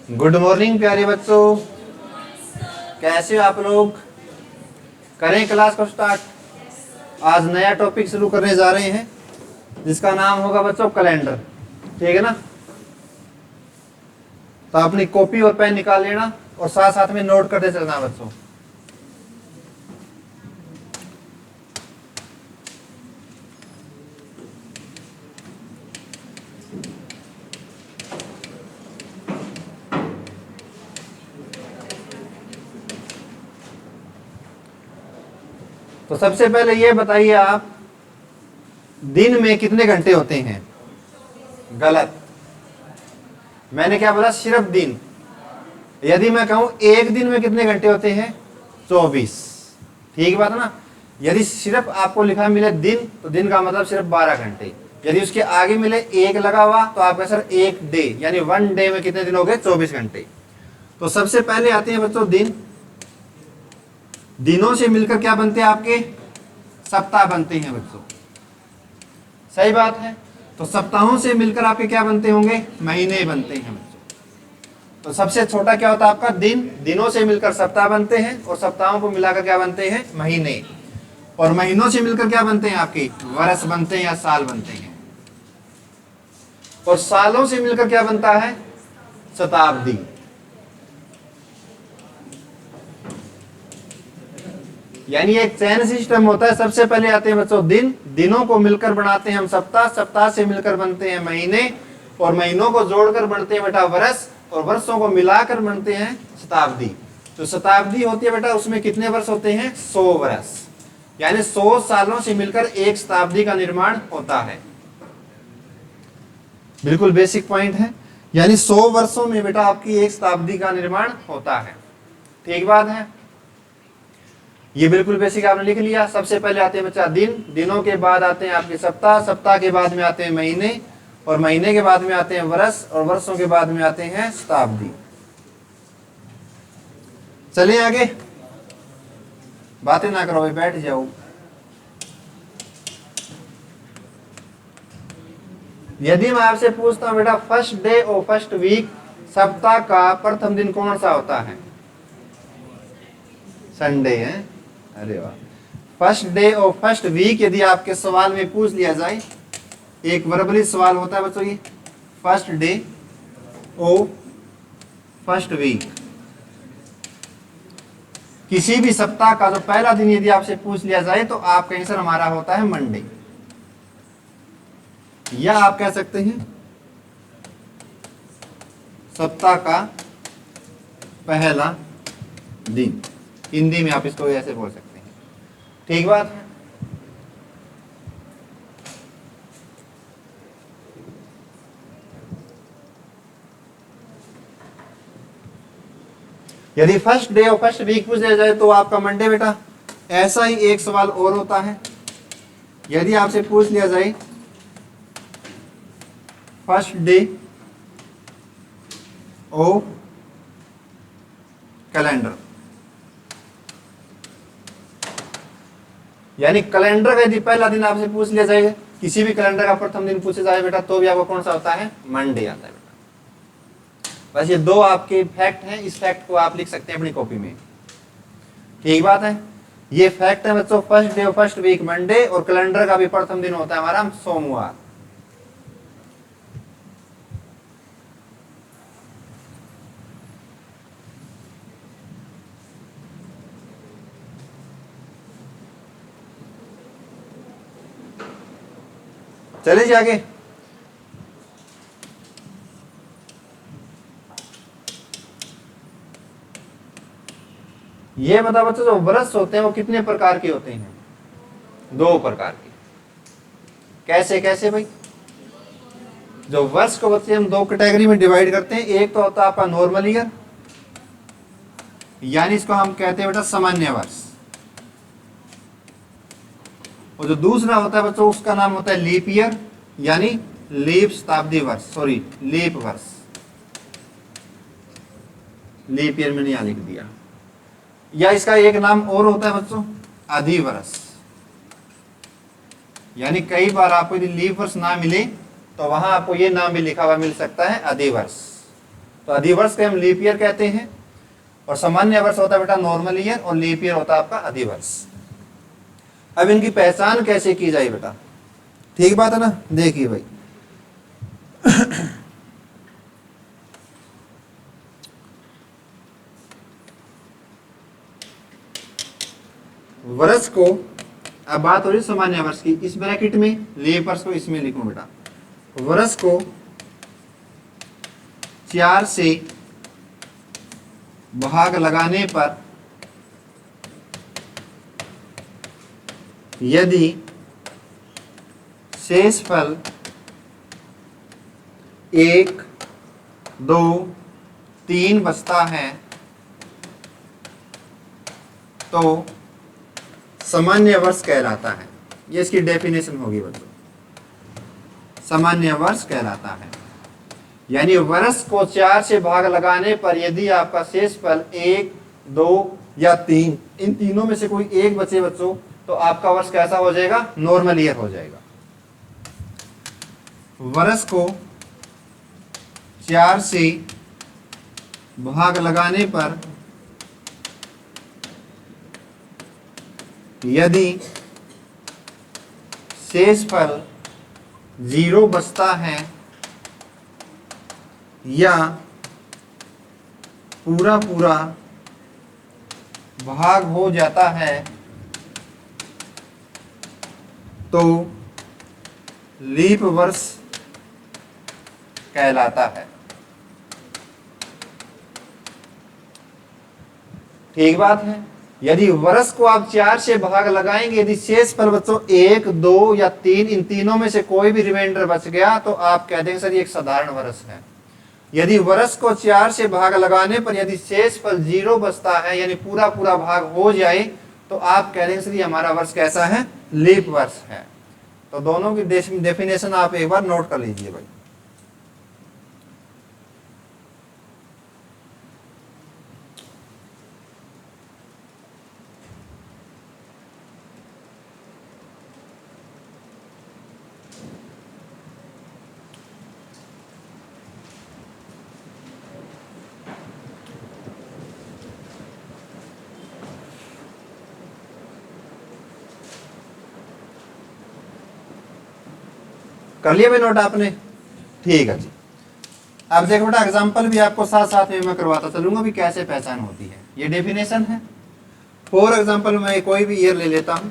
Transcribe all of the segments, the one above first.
Good morning प्यारे बच्चों, कैसे हो आप लोग। करें क्लास को स्टार्ट। आज नया टॉपिक शुरू करने जा रहे हैं जिसका नाम होगा बच्चों कैलेंडर। ठीक है ना। तो अपनी कॉपी और पेन निकाल लेना और साथ साथ में नोट करते चलना बच्चों। तो सबसे पहले ये बताइए आप, दिन में कितने घंटे होते हैं। गलत। मैंने क्या बोला, सिर्फ दिन। यदि मैं कहूं एक दिन में कितने घंटे होते हैं, 24। ठीक बात है ना। यदि सिर्फ आपको लिखा मिले दिन, तो दिन का मतलब सिर्फ 12 घंटे। यदि उसके आगे मिले एक लगा हुआ तो आप कह सर एक डे, यानी वन डे में कितने दिन हो गए, 24 घंटे। तो सबसे पहले आते हैं बच्चों दिन। दिनों से मिलकर क्या बनते हैं आपके, सप्ताह बनते हैं बच्चों। सही बात है। तो सप्ताहों से मिलकर आपके क्या बनते होंगे, महीने बनते हैं बच्चों। तो सबसे छोटा क्या होता है आपका दिन। दिनों से मिलकर सप्ताह बनते हैं और सप्ताहों को मिलाकर क्या बनते हैं, महीने। और महीनों से मिलकर क्या बनते हैं आपके, वर्ष बनते हैं या साल बनते हैं। और सालों से मिलकर क्या बनता है, शताब्दी। यानी एक चैन सिस्टम होता है। सबसे पहले आते हैं बच्चों दिन, दिनों को मिलकर बनाते हैं हम सप्ताह, सप्ताह से मिलकर बनते हैं महीने, और महीनों को जोड़कर बनते हैं बेटा वर्ष, और वर्षों को मिलाकर बनते हैं शताब्दी। तो शताब्दी होती है बेटा, उसमें कितने वर्ष होते हैं, 100 वर्ष। यानी 100 सालों से मिलकर एक शताब्दी का निर्माण होता है। बिल्कुल बेसिक पॉइंट है। यानी 100 वर्षों में बेटा आपकी एक शताब्दी का निर्माण होता है। ठीक बात है। ये बिल्कुल बेसिक आपने लिख लिया। सबसे पहले आते हैं बच्चा दिन, दिनों के बाद आते हैं आपके सप्ताह, सप्ताह के बाद में आते हैं महीने, और महीने के बाद में आते हैं वर्ष, और वर्षों के बाद में आते हैं शताब्दी। चलिए आगे, बातें ना करो भाई, बैठ जाओ। यदि मैं आपसे पूछता हूं बेटा फर्स्ट डे और फर्स्ट वीक, सप्ताह का प्रथम दिन कौन सा होता है, संडे है। अरे वाह। फर्स्ट डे और फर्स्ट वीक यदि आपके सवाल में पूछ लिया जाए, एक वर्बली सवाल होता है बच्चों ये, फर्स्ट डे और फर्स्ट वीक, किसी भी सप्ताह का जो पहला दिन यदि आपसे पूछ लिया जाए तो आपका आंसर हमारा होता है मंडे। या आप कह सकते हैं सप्ताह का पहला दिन। हिंदी में आप इसको ऐसे बोल सकते हैं। ठीक बात है। यदि फर्स्ट डे और फर्स्ट वीक पूछ लिया जाए तो आपका मंडे बेटा। ऐसा ही एक सवाल और होता है, यदि आपसे पूछ लिया जाए फर्स्ट डे और कैलेंडर, यानी कैलेंडर का यदि पहला दिन आपसे पूछ लिया जाए, किसी भी कैलेंडर का प्रथम दिन पूछा जाए बेटा, तो भी आपको कौन सा होता है, मंडे आता है बेटा। बस ये दो आपके फैक्ट हैं, इस फैक्ट को आप लिख सकते हैं अपनी कॉपी में। ठीक बात है। ये फैक्ट है बच्चों, फर्स्ट डे और फर्स्ट वीक मंडे, और कैलेंडर का भी प्रथम दिन होता है हमारा सोमवार। चलिए आगे। ये बता बच्चों, जो वर्ष होते हैं वो कितने प्रकार के होते हैं, 2 प्रकार के। कैसे कैसे भाई। जो वर्ष को बच्चे हम 2 कैटेगरी में डिवाइड करते हैं। एक तो होता है आपका नॉर्मल ईयर, यानी इसको हम कहते हैं बेटा सामान्य वर्ष। और जो दूसरा होता है बच्चों, उसका नाम होता है लीप ईयर, यानी लीप शताब्दी वर्ष, सॉरी लीप वर्ष। लीप ईयर मैंने यहां लिख दिया। या इसका एक नाम और होता है बच्चों, अधिवर्ष। यानी कई बार आपको यदि लीप वर्ष ना मिले तो वहां आपको ये नाम भी लिखा हुआ मिल सकता है, अधिवर्ष। तो अधिवर्ष को हम लीप ईयर कहते हैं, और सामान्य वर्ष होता है बेटा नॉर्मल ईयर, और लीप ईयर होता है आपका अधिवर्ष। अब इनकी पहचान कैसे की जाए बेटा, ठीक बात है ना, देखिए भाई वर्ष को, अब बात हो रही सामान्य वर्ष की, इस ब्रैकेट में लीप वर्ष को इसमें लिखूं बेटा। वर्ष को 4 से भाग लगाने पर यदि शेषफल 1, 2, 3 बचता है तो सामान्य वर्ष कहलाता है। ये इसकी डेफिनेशन होगी बच्चों, सामान्य वर्ष कहलाता है। यानी वर्ष को 4 से भाग लगाने पर यदि आपका शेषफल 1, 2 या 3, इन तीनों में से कोई एक बचे बच्चों, तो आपका वर्ष कैसा हो जाएगा, नॉर्मल ईयर हो जाएगा। वर्ष को 4 से भाग लगाने पर यदि शेषफल 0 बचता है या पूरा पूरा भाग हो जाता है तो लीप वर्ष कहलाता है। ठीक बात है। यदि वर्ष को आप 4 से भाग लगाएंगे, यदि शेषफल बच्चों 1, 2 या 3, इन तीनों में से कोई भी रिमाइंडर बच गया तो आप कह देंगे सर ये एक साधारण वर्ष है। यदि वर्ष को 4 से भाग लगाने पर यदि शेषफल 0 बचता है, यानी पूरा पूरा भाग हो जाए, तो आप कह देंगे सर ये हमारा वर्ष कैसा है, लीप वर्ष है। तो दोनों की डेफिनेशन आप एक बार नोट कर लीजिए भाई। कर लिया भाई नोट आपने, ठीक है जी। अब देखो बेटा एग्जांपल भी आपको साथ साथ में मैं करवाता चलूंगा भी कैसे पहचान होती है। ये डेफिनेशन है। फॉर एग्जांपल मैं कोई भी ईयर ले लेता हूं।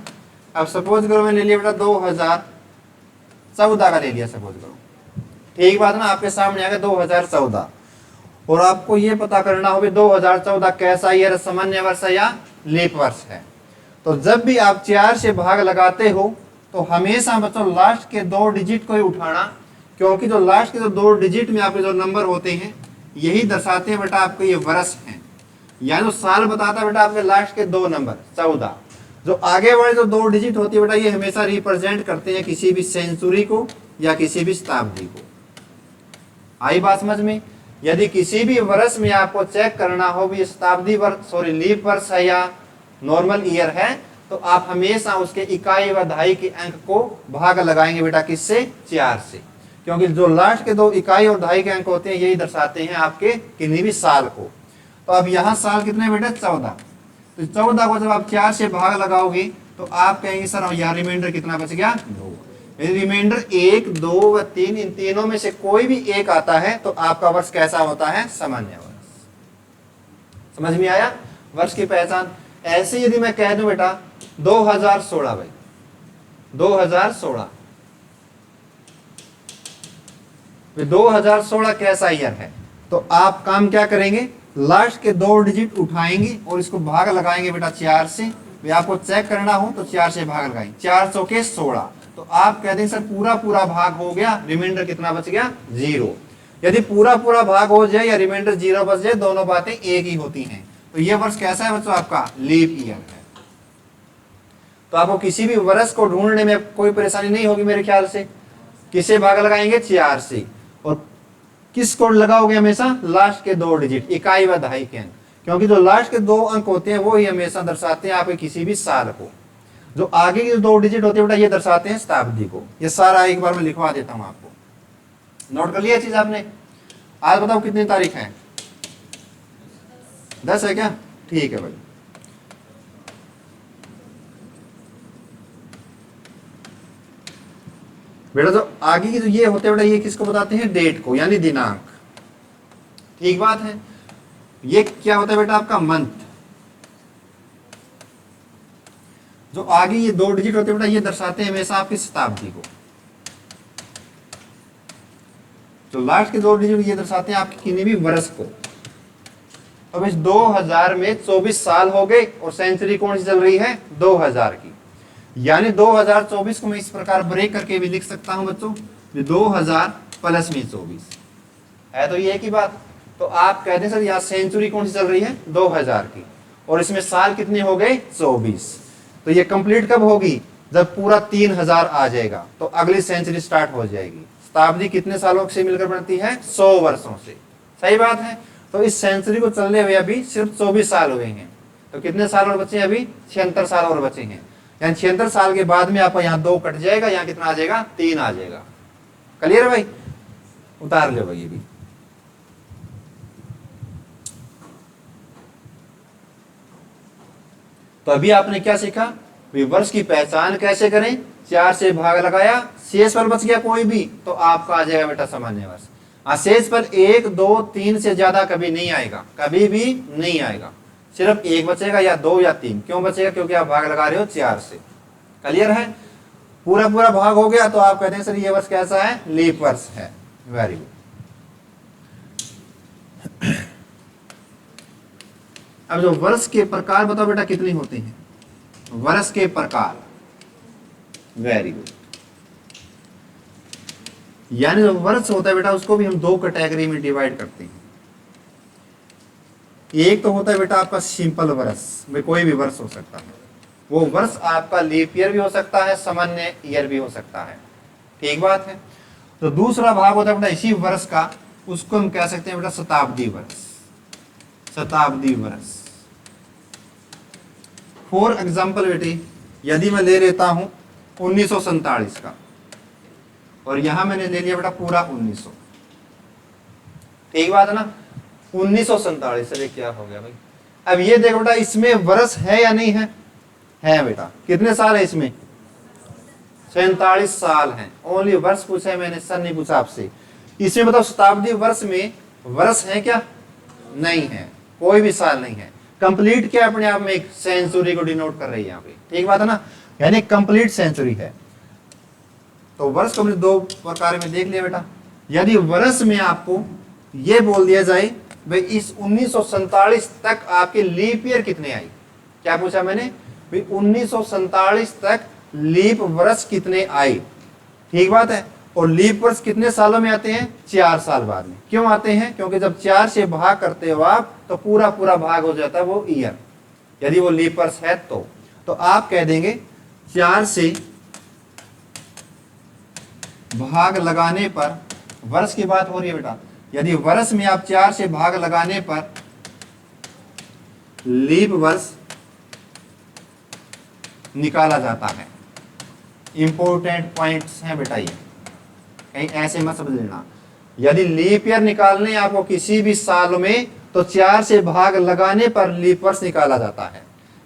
अब सपोज करो मैंने ले लिया बेटा 2014 का ले लिया, सपोज करो, ठीक बात ना, आपके सामने आ गया 2014, और आपको ये पता करना हो 2014 कैसा ईयर, सामान्य वर्ष है या लीप वर्ष है। तो जब भी आप 4 से भाग लगाते हो तो हमेशा बच्चों लास्ट के 2 डिजिट को ही उठाना, क्योंकि जो लास्ट के 2 डिजिट में आपके जो नंबर होते हैं यही दर्शाते हैं बेटा आपके ये वर्ष हैं। यानी जो साल बताता है बेटा आपके लास्ट के 2 नंबर 14, जो आगे वाले जो 2 डिजिट होती है बेटा ये हमेशा रिप्रेजेंट करते हैं किसी भी सेंचुरी को या किसी भी शताब्दी को। आई बात समझ में। यदि किसी भी वर्ष में आपको चेक करना हो भी शताब्दी वर्ष, सॉरी लीप वर्ष है या नॉर्मल ईयर है, तो आप हमेशा उसके इकाई व दहाई के अंक को भाग लगाएंगे बेटा किससे, 4 से, क्योंकि जो लास्ट के 2 इकाई और दहाई के अंक होते हैं यही दर्शाते हैं आपके किन्हीं भी साल को। तो अब यहाँ साल कितने बेटे, 14। तो 14 को जब आप 4 से भाग लगाओगे तो आप कहेंगे सर यहाँ रिमाइंडर कितना बच गया, 2। यदि रिमाइंडर 1, 2 व 3, इन तीनों में से कोई भी एक आता है तो आपका वर्ष कैसा होता है, सामान्य वर्ष। समझ में आया वर्ष की पहचान। ऐसे यदि मैं कह दूं बेटा 2016 भाई, 2016, 2016 कैसा ईयर है, तो आप काम क्या करेंगे, लास्ट के 2 डिजिट उठाएंगे और इसको भाग लगाएंगे बेटा 4 से। आपको चेक करना हो तो 4 से भाग लगाएंगे, 4 चौके 16, तो आप कह देंगे सर पूरा पूरा भाग हो गया, रिमाइंडर कितना बच गया, 0। यदि पूरा पूरा भाग हो जाए या रिमाइंडर 0 बच जाए, दोनों बातें एक ही होती हैं, तो यह वर्ष कैसा है बच्चों, आपका लीप ईयर है। तो आपको किसी भी वर्ष को ढूंढने में कोई परेशानी नहीं होगी मेरे ख्याल से। किसे भाग लगाएंगे, 4 से, और किसको लगाओगे हमेशा, लास्ट के 2 डिजिट, इकाई व दहाई के अंक, क्योंकि जो लास्ट के 2 अंक होते हैं वो ही हमेशा दर्शाते हैं आपके किसी भी साल को। जो आगे के 2 डिजिट होते हैं बेटा ये दर्शाते हैं शताब्दी को। ये सारा एक बार मैं लिखवा देता हूं आपको, नोट कर लिया चीज आपने। आज बताओ कितनी तारीख है, 10 है क्या? ठीक है भाई। बेटा तो आगे की जो ये होते हैं बेटा, ये किसको बताते हैं? डेट को, यानी दिनांक। ठीक बात है। ये क्या होता है बेटा? आपका मंथ। जो आगे ये 2 डिजिट होते हैं बेटा, ये दर्शाते हैं हमेशा आपकी शताब्दी को। जो लास्ट के 2 डिजिट ये दर्शाते हैं आपके किन्हीं भी वर्ष को। अब इस 2000 में 24 साल हो गए और सेंचुरी कौन सी चल रही है? 2000 की। यानी 2024 को मैं इस प्रकार ब्रेक करके भी लिख सकता हूं बच्चों, 2000 प्लस में 24 है। तो ये एक ही बात। तो आप कहते हैं सर यहाँ सेंचुरी कौन सी चल रही है? 2000 की, और इसमें साल कितने हो गए? 24। तो ये कंप्लीट कब होगी? जब पूरा 3000 आ जाएगा तो अगली सेंचुरी स्टार्ट हो जाएगी। शताब्दी कितने सालों से मिलकर बनती है? 100 वर्षों से। सही बात है। तो इस सेंचुरी को चलने हुए अभी सिर्फ 24 साल हुए हैं। तो कितने साल और बचे हैं? अभी 76 साल और बचे हैं। यानी 76 साल के बाद में आपका यहाँ 2 कट जाएगा, यहाँ कितना आ जाएगा? 3 आ जाएगा। क्लियर है भाई? उतार लो भाई ये भी। तो अभी आपने क्या सीखा? वर्ष की पहचान कैसे करें? 4 से भाग लगाया, शेष पर बच गया कोई भी तो आपका आ जाएगा बेटा सामान्य वर्ष। शेष पर 1, 2, 3 से ज्यादा कभी नहीं आएगा, कभी भी नहीं आएगा। सिर्फ 1 बचेगा या 2 या 3। क्यों बचेगा? क्योंकि आप भाग लगा रहे हो 4 से। क्लियर है? पूरा पूरा भाग हो गया तो आप कहते हैं सर ये वर्ष कैसा है? लीप वर्ष है। Very good. अब जो वर्ष के प्रकार बताओ बेटा कितने होते हैं? वर्ष के प्रकार। Very good. यानी जो वर्ष होता है बेटा उसको भी हम 2 कैटेगरी में डिवाइड करते हैं। एक तो होता है बेटा आपका सिंपल वर्ष, में कोई भी वर्ष हो सकता है। वो वर्ष आपका लीप ईयर भी हो सकता है, सामान्य ईयर भी हो सकता है। ठीक बात है। तो दूसरा भाग होता है बेटा इसी वर्ष का, उसको हम कह सकते हैं बेटा शताब्दी वर्ष। शताब्दी वर्ष। फॉर एग्जाम्पल बेटे, यदि मैं ले लेता हूं 1947 का, और यहां मैंने ले लिया बेटा पूरा 1900। ठीक बात है ना? 1947 से क्या हो गया भाई? अब ये देखो बेटा इसमें वर्ष है या नहीं है? है बेटा। कितने साल है इसमें? 47 साल हैं। ओनली वर्ष पूछा है मैंने, सन नहीं पूछा आपसे। इसमें बताओ शताब्दी वर्ष में वर्ष है क्या? नहीं है, कोई भी साल नहीं है। कंप्लीट क्या अपने आप में एक सेंचुरी को डिनोट कर रही है यहाँ पे। ठीक बात है ना? यानी कंप्लीट सेंचुरी है। तो वर्ष को हमने 2 प्रकार में देख लिया बेटा। यदि वर्ष में आपको ये बोल दिया जाए भाई इस 1947 तक आपके लीप ईयर कितने आई, क्या पूछा मैंने? भाई 1947 तक लीप वर्ष कितने आए। ठीक बात है। और लीप वर्ष कितने सालों में आते हैं? 4 साल बाद में। क्यों आते हैं? क्योंकि जब 4 से भाग करते हो आप तो पूरा पूरा भाग हो जाता है वो ईयर, यदि वो लीप वर्ष है तो आप कह देंगे 4 से भाग लगाने पर, वर्ष की बात हो रही है बेटा, यदि वर्ष में आप 4 से भाग लगाने पर लीप वर्ष निकाला जाता है। इंपॉर्टेंट पॉइंट्स हैं बेटा, ये कहीं ऐसे मत समझ लेना। यदि लीप ईयर निकालने आपको किसी भी साल में तो 4 से भाग लगाने पर लीप वर्ष निकाला जाता है।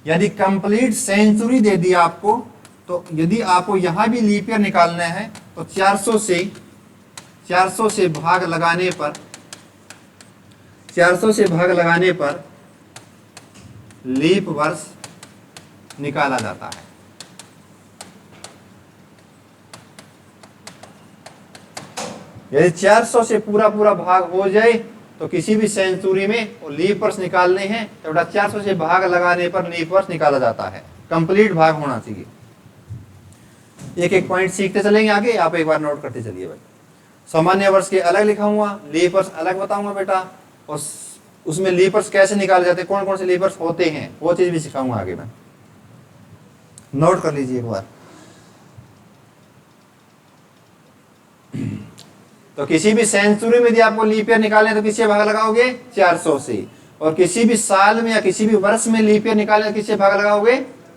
यदि कंप्लीट सेंचुरी दे दी आपको, तो यदि आपको यहां भी लीप ईयर निकालना है तो 400 से भाग लगाने पर, 400 से भाग लगाने पर लीप वर्ष निकाला जाता है। यदि 400 से पूरा पूरा भाग हो जाए तो किसी भी सेंचुरी में लीप वर्ष निकालने हैं तो बेटा 400 से भाग लगाने पर लीप वर्ष निकाला जाता है। कंप्लीट भाग होना चाहिए। एक एक पॉइंट सीखते चलेंगे आगे, आप एक बार नोट करते चलिए भाई। सामान्य वर्ष के अलग लिखाऊंगा, लीप वर्ष अलग बताऊंगा बेटा, और उसमें लीप वर्ष कैसे निकाले जाते हैं, कौन कौन से लीप वर्ष होते हैं, वो चीज भी सिखाऊंगा आगे मैं। नोट कर लीजिए एक बार। तो किसी भी सेंचुरी में यदि आपको लीप ईयर निकालने तो किससे भाग लगाओगे? 400 से। और किसी भी साल में या किसी भी वर्ष में लीप ईयर निकालने तो किससे भाग लगाओगे?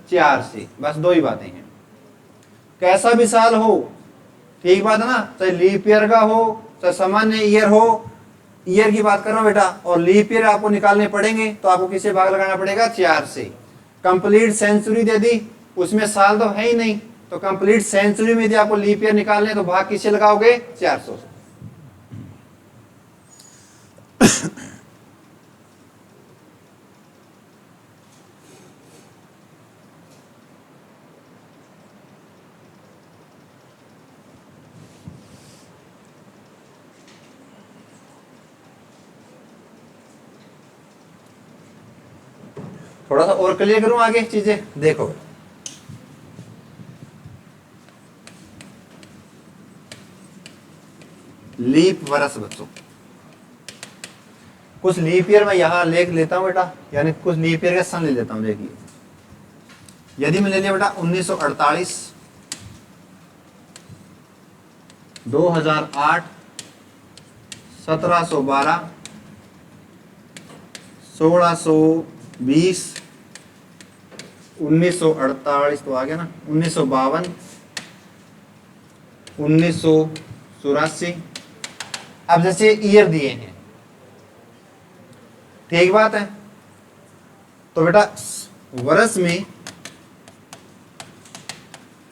4 से। बस 2 ही बातें हैं। कैसा भी साल हो, ठीक बात है ना, चाहे लीप ईयर का हो चाहे सामान्य ईयर हो, ईयर की बात कर रहा हूं बेटा, और लीप ईयर आपको निकालने पड़ेंगे तो आपको किससे भाग लगाना पड़ेगा, 4 से। कंप्लीट सेंचुरी दे दी, उसमें साल तो है ही नहीं, तो कंप्लीट सेंचुरी में यदि आपको लीप ईयर निकालने तो भाग किससे लगाओगे, 400 से। थोड़ा सा और क्लियर करूं आगे चीजें, देखो लीप वर्ष बच्चों, कुछ लीप ईयर मैं यहां लिख लेता हूं बेटा, यानी कुछ लीप ईयर का सन ले लेता हूं। देखिए यदि मैं ले लिया बेटा 1948, 2008, 1712, 1620, 1948 तो आ गया ना, 1952, 1984। अब जैसे ईयर दिए हैं, ठीक बात है, तो बेटा वर्ष में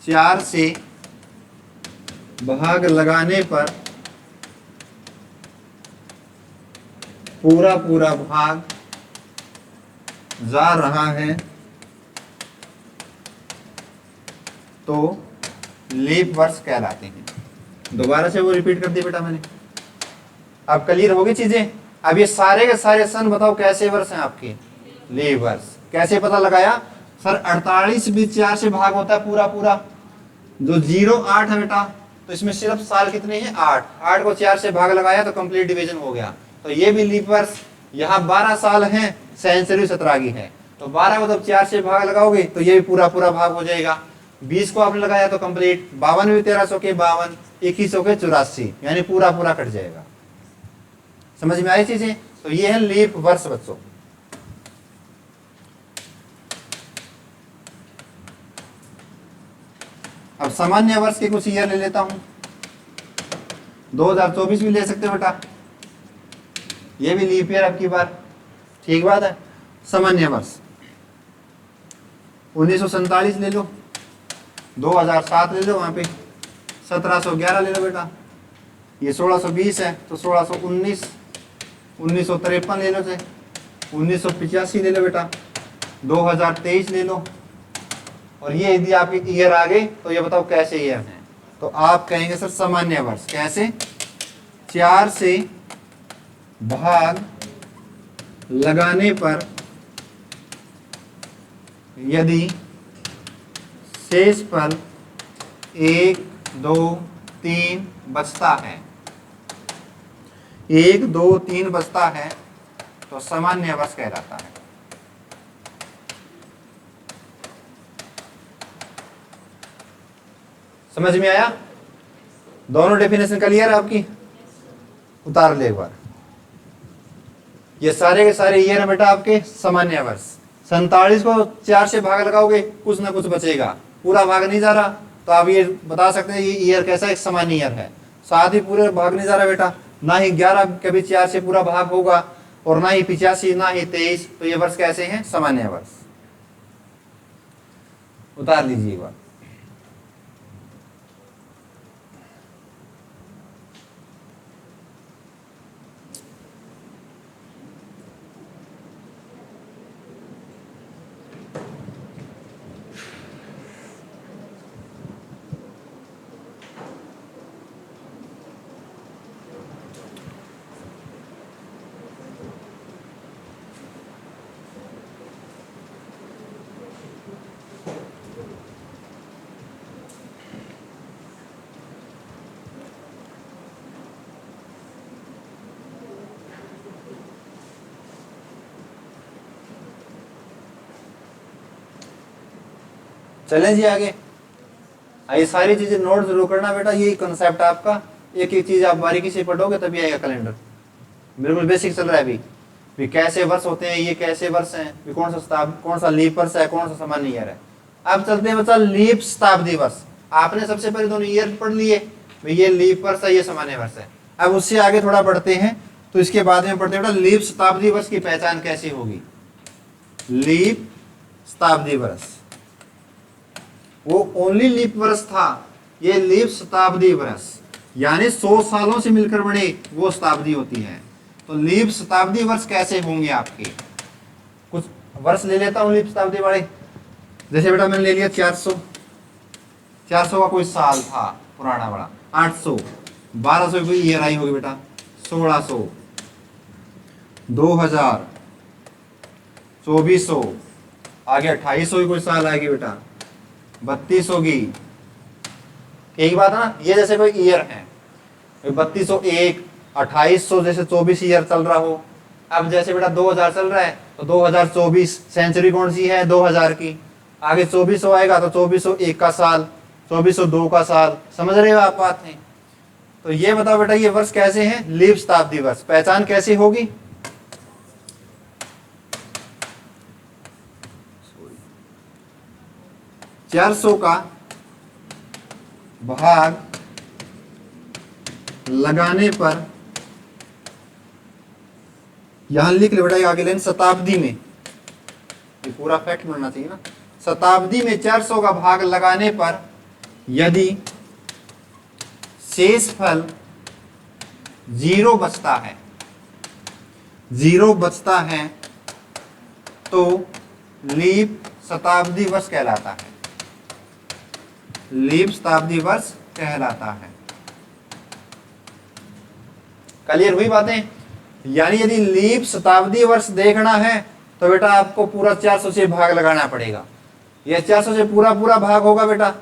4 से भाग लगाने पर पूरा पूरा भाग जा रहा है तो लीप वर्ष कहलाते हैं। दोबारा से वो रिपीट कर दिया बेटा मैंने। अब क्लियर होगी चीजें। अब ये सारे के सारे सन बताओ कैसे वर्ष हैं आपके, लीप वर्ष। कैसे पता लगाया सर, 48 भी 4 से भाग होता है पूरा पूरा, जो 08 है बेटा, तो इसमें सिर्फ साल कितने हैं, 8। 8 को 4 से भाग लगाया तो कंप्लीट डिवीजन हो गया, तो ये भी लीप वर्ष। यहाँ 12 साल हैं, सेंचुरी 17 की है, तो 12 को जब 4 से भाग लगाओगे तो ये भी पूरा पूरा भाग हो जाएगा। 20 को आपने लगाया तो कंप्लीट, 52 भी 1300 के 52, 2100 के 84, यानी पूरा पूरा कट जाएगा। समझ में आई चीजें? तो ये है लीप वर्ष बच्चों। अब सामान्य वर्ष के कुछ ईयर ले लेता हूं, 2024 भी ले सकते हो बेटा, ये भी लीप ईयर अब की बार, ठीक बात है। सामान्य वर्ष 1947 ले लो, 2007 ले लो, वहां पे 1711 ले लो बेटा, ये 1620 है तो 1619, 1953 ले लो, से 1985 ले लो बेटा, 2023 ले लो। और ये यदि आपके ईयर आ गए तो ये बताओ कैसे ईयर हैं, तो आप कहेंगे सर सामान्य वर्ष। कैसे? 4 से भाग लगाने पर यदि शेष पर 1, 2, 3 बचता है, 1, 2, 3 बचता है तो सामान्य वर्ष कहलाता है। समझ में आया? दोनों डेफिनेशन क्लियर है आपकी? उतार ले एक बार। ये सारे के सारे ईयर है बेटा आपके सामान्य वर्ष। 47 को 4 से भाग लगाओगे कुछ ना कुछ बचेगा, पूरा भाग नहीं जा रहा, तो आप ये बता सकते हैं ये ईयर कैसा एक सामान्य ईयर है। 7 ही पूरे भाग नहीं जा रहा बेटा, ना ही 11 कभी 4 से पूरा भाग होगा, और ना ही 85, ना ही 23, तो ये वर्ष कैसे हैं? सामान्य वर्ष। उतार लीजिए एक बार। चलें जी आगे। ये सारी चीजें नोट जरूर करना बेटा, यही कॉन्सेप्ट आपका। एक एक चीज आप बारीकी से पढ़ोगे तभी आएगा कैलेंडर। बिल्कुल बेसिक चल रहा है अभी भी कैसे वर्ष होते हैं, ये कैसे वर्ष हैं, भी कौन सा लीप वर्ष है, कौन सा सामान्य ईयर है। अब चलते हैं बच्चा लीप शताब्दी वर्ष। आपने सबसे पहले दोनों ईयर पढ़ लिए, ये लीप वर्ष है, ये सामान्य वर्ष है। अब उससे आगे थोड़ा बढ़ते हैं तो इसके बाद में पढ़ते बेटा लीप शताब्दी वर्ष की पहचान कैसे होगी। लीप शताब्दी वर्ष, वो ओनली लीप वर्ष था, ये लीप शताब्दी वर्ष यानी 100 सालों से मिलकर बने वो शताब्दी होती है। तो लीप शताब्दी वर्ष कैसे होंगे आपके, कुछ वर्ष ले लेता हूं लीप शताब्दी वाले। जैसे बेटा मैंने ले लिया 400 का कोई साल था पुराना बड़ा, 800 1200 की कोई ईयर आई होगी बेटा, 1600 2000 2400 आगे 2800 की कोई साल आएगी बेटा, 3200 की। एक बात है ना, ये जैसे कोई ईयर है 3201 2800 जैसे 24 ईयर चल रहा हो। अब जैसे बेटा 2000 चल रहा है तो 2024 सेंचुरी कौन सी है 2000 की, आगे 2400 आएगा तो 2401 का साल, 2402 का साल। समझ रहे हो आप बात है। तो ये बताओ बेटा ये वर्ष कैसे हैं, लीप शताब्दी वर्ष। पहचान कैसी होगी, 400 का भाग लगाने पर, यहां लिख ले बेटा आगे लाइन शताब्दी में, ये पूरा फैक्ट मिलना चाहिए ना। शताब्दी में 400 का भाग लगाने पर यदि शेषफल 0 बचता है, 0 बचता है तो लीप शताब्दी वर्ष कहलाता है, लीप शताब्दी वर्ष कहलाता है। क्लियर हुई बातें। यानी यदि लीप शताब्दी वर्ष देखना है तो बेटा आपको पूरा 400 से भाग लगाना पड़ेगा। यह 400 से पूरा पूरा भाग होगा बेटा,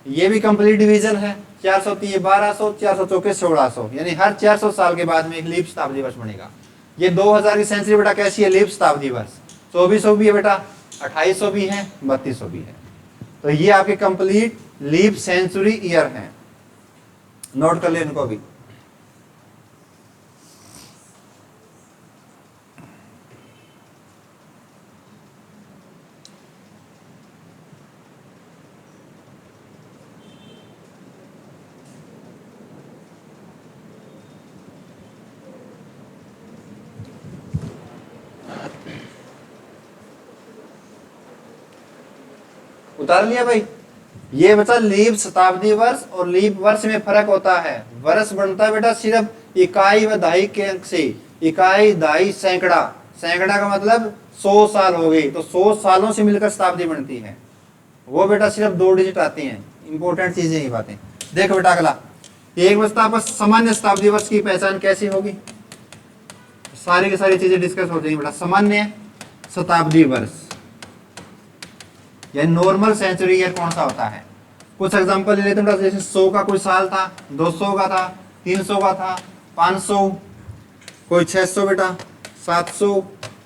ये भी कंप्लीट डिवीजन है। 400 3 1200, 400 चौके 1600, यानी हर 400 साल के बाद में एक लीप शताब्दी वर्ष बनेगा। ये 2000 की सेंचुरी बेटा कैसी है, लीप शताब्दी वर्ष। 2400 भी है बेटा, 2800 भी है, 3200 भी है। तो ये आपके कंप्लीट लीप सेंचुरी ईयर हैं, नोट कर ले इनको भी। उतार लिया भाई। ये बचा लीप शताब्दी वर्ष और लीप वर्ष में फर्क होता है। वर्ष बनता है बेटा सिर्फ इकाई व दहाई के अंक से। इकाई दहाई सैकड़ा, सैकड़ा का मतलब 100 साल हो गई, तो 100 सालों से मिलकर शताब्दी बनती है। वो बेटा सिर्फ 2 डिजिट आती हैं। इंपॉर्टेंट चीजें ये बातें देखो बेटा। अगला एक बचता आपका सामान्य शताब्दी वर्ष की पहचान कैसी होगी, सारी की सारी चीजें डिस्कस हो जाएंगी बेटा। सामान्य शताब्दी वर्ष यानी नॉर्मल सेंचुरी ईयर कौन सा होता है। कुछ एग्जांपल ले लेते हैं, जैसे 100 का कोई साल था, 200 का था, 300 का था, 500, कोई 600 बेटा, 700,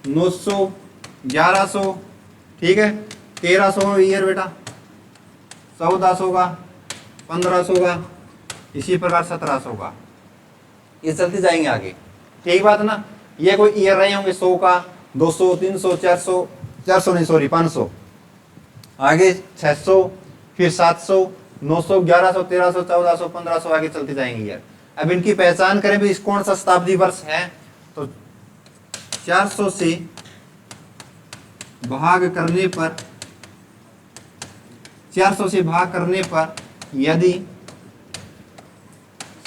900, 1100, ठीक है, 1300 ईयर बेटा, 1400 का, 1500 का, इसी प्रकार 1700 का, ये चलते जाएंगे आगे। ठीक बात ना। ये कोई ईयर रहे होंगे 100 का, 200, 300, 400 नहीं सॉरी 500, आगे 600, फिर 700, 900, 1100, 1300, 1400, 1500 आगे चलते जाएंगे यार। अब इनकी पहचान करें भी इस कौन सा शताब्दी वर्ष है, तो 400 से भाग करने पर, 400 से भाग करने पर यदि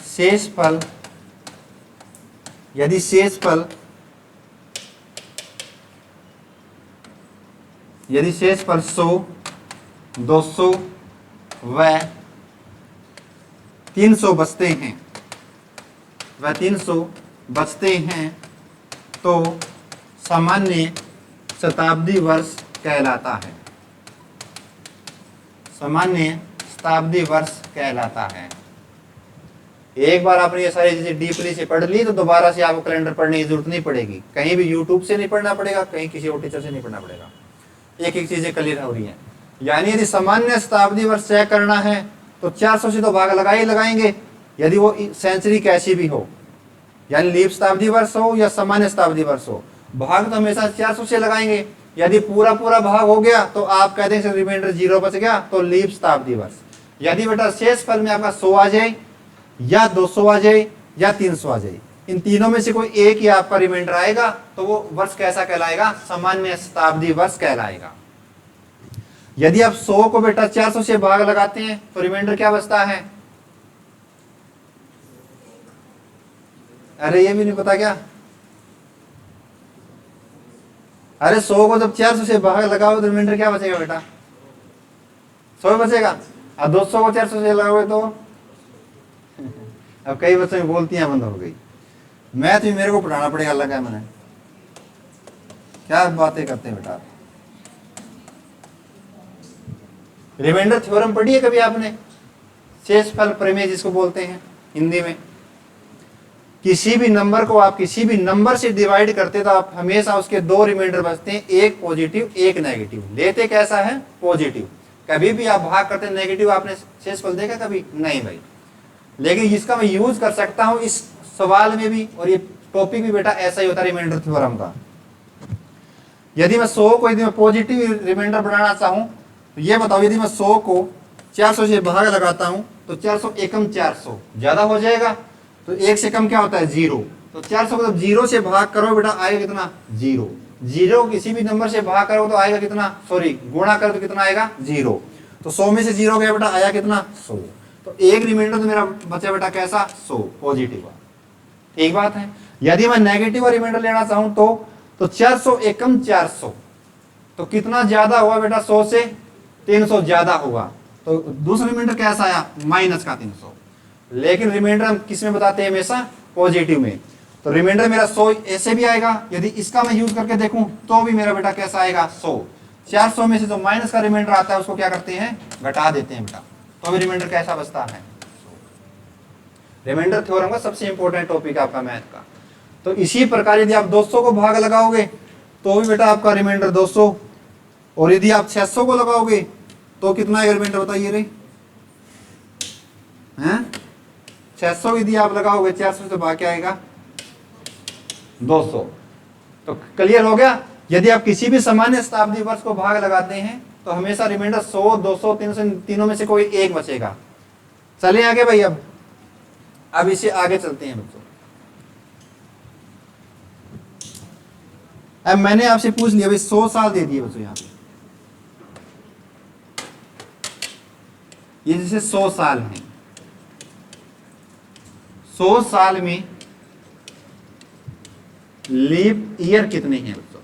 शेषफल 100, 200 व 300 बचते हैं, तो सामान्य शताब्दी वर्ष कहलाता है, सामान्य शताब्दी वर्ष कहलाता है। एक बार आपने ये सारी चीजें डीपली से पढ़ ली तो दोबारा से आपको कैलेंडर पढ़ने की जरूरत नहीं पड़ेगी। कहीं भी यूट्यूब से नहीं पढ़ना पड़ेगा, कहीं किसी और टीचर से नहीं पढ़ना पड़ेगा। एक एक चीजें क्लियर हो रही हैं। यानी यदि सामान्य शताब्दी वर्ष चेक करना है तो 400 से तो भाग लगाएंगे, यदि वो सेंचुरी कैसी भी हो, यानी लीप शताब्दी वर्ष हो या सामान्य शताब्दी वर्ष हो, भाग तो हमेशा 400 से लगाएंगे। यदि पूरा पूरा भाग हो गया तो आप कहते हैं रिमाइंडर 0 बच गया, तो लीप शताब्दी वर्ष। यदि बेटा शेष फल में आपका 100 आ जाए या 200 आ जाए या 300 आ जाए, इन तीनों में से कोई एक ही आपका रिमाइंडर आएगा तो वो वर्ष कैसा कहलाएगा? सामान्य शताब्दी वर्ष कहलाएगा। यदि आप 100 को बेटा 400 से भाग लगाते हैं तो रिमाइंडर क्या बचता है? अरे ये भी नहीं पता क्या? अरे 100 को जब 400 से भाग लगाओ तो रिमाइंडर क्या बचेगा बेटा? 100 बचेगा। और 200 को 400 से लगाओगे तो अब कई बच्चों में बोलतियां बंद हो गई। मैथ भी मेरे को पढ़ाना पड़ेगा, लगा है मैंने। क्या बातें करते हैं बेटा। रिमाइंडर थ्योरम पढ़ी है कभी आपने? शेषफल प्रमेय जिसको बोलते हैं हिंदी में। किसी भी नंबर को आप किसी भी नंबर से डिवाइड करते तो आप हमेशा उसके दो रिमाइंडर बचते हैं, एक पॉजिटिव एक नेगेटिव। लेते कैसा है? पॉजिटिव। कभी भी आप भाग करते नेगेटिव आपने शेषफल देखा कभी? नहीं भाई। लेकिन इसका मैं यूज कर सकता हूं इस सवाल में भी, और ये टॉपिक भी बेटा ऐसा ही होता है रिमाइंडर थ्योरम का। यदि मैं 100 को यदि मैं पॉजिटिव रिमाइंडर बनाना चाहूं तो ये बताओ, यदि मैं 100 को 400 से भाग लगाता हूं तो 400 एकम 400 ज्यादा हो जाएगा, तो एक से कम क्या होता है? 0। तो 400 को जब 0 से भाग करो बेटा आएगा कितना? 0। 0 किसी भी नंबर से भाग करो तो आएगा कितना? सॉरी, गुणा करो तो कितना आएगा? 0। तो 100 में से 0 गया बेटा, आया कितना? 100। तो एक रिमाइंडर तो मेरा बचा बेटा कैसा? 100 पॉजिटिव। ठीक बात है। यदि मैं नेगेटिव रिमाइंडर लेना चाहूं तो 400 एकम 400 तो कितना ज्यादा हुआ बेटा? 100 से 300 ज्यादा हुआ। तो दूसरा रिमाइंडर कैसा आया? माइनस का 300। लेकिन रिमाइंडर हम किस में बताते हैं? हमेशा पॉजिटिव में। तो रिमाइंडर मेरा 100 ऐसे भी आएगा। यदि इसका मैं यूज करके देखूं तो भी मेरा बेटा कैसा आएगा? 100। 400 में से जो माइनस का रिमाइंडर आता है उसको क्या करते हैं? घटा देते हैं बेटा, तो भी रिमाइंडर कैसा बचता है? रिमाइंडर थ्योरम का सबसे इंपॉर्टेंट टॉपिक है आपका मैथ का। तो इसी प्रकार यदि आप 200 को भाग लगाओगे तो भी बेटा आपका रिमाइंडर 200, और यदि आप 600 को लगाओगे तो कितना आएगा रिमाइंडर? बताइए रे। हैं? 600 यदि आप लगाओगे 400 से भाग क्या आएगा? 200। तो क्लियर हो गया। यदि आप किसी भी सामान्य शताब्दी वर्ष को भाग लगाते हैं तो हमेशा रिमाइंडर 100, 200, 300 तीनों में से कोई एक बचेगा। चलिए आगे भाई। अब इसे आगे चलते हैं बच्चों। अब मैंने आपसे पूछ लिया भाई 100 साल दे दिए बच्चों। यहाँ पे ये जैसे 100 साल है, 100 साल में लीप ईयर कितने हैं बच्चों?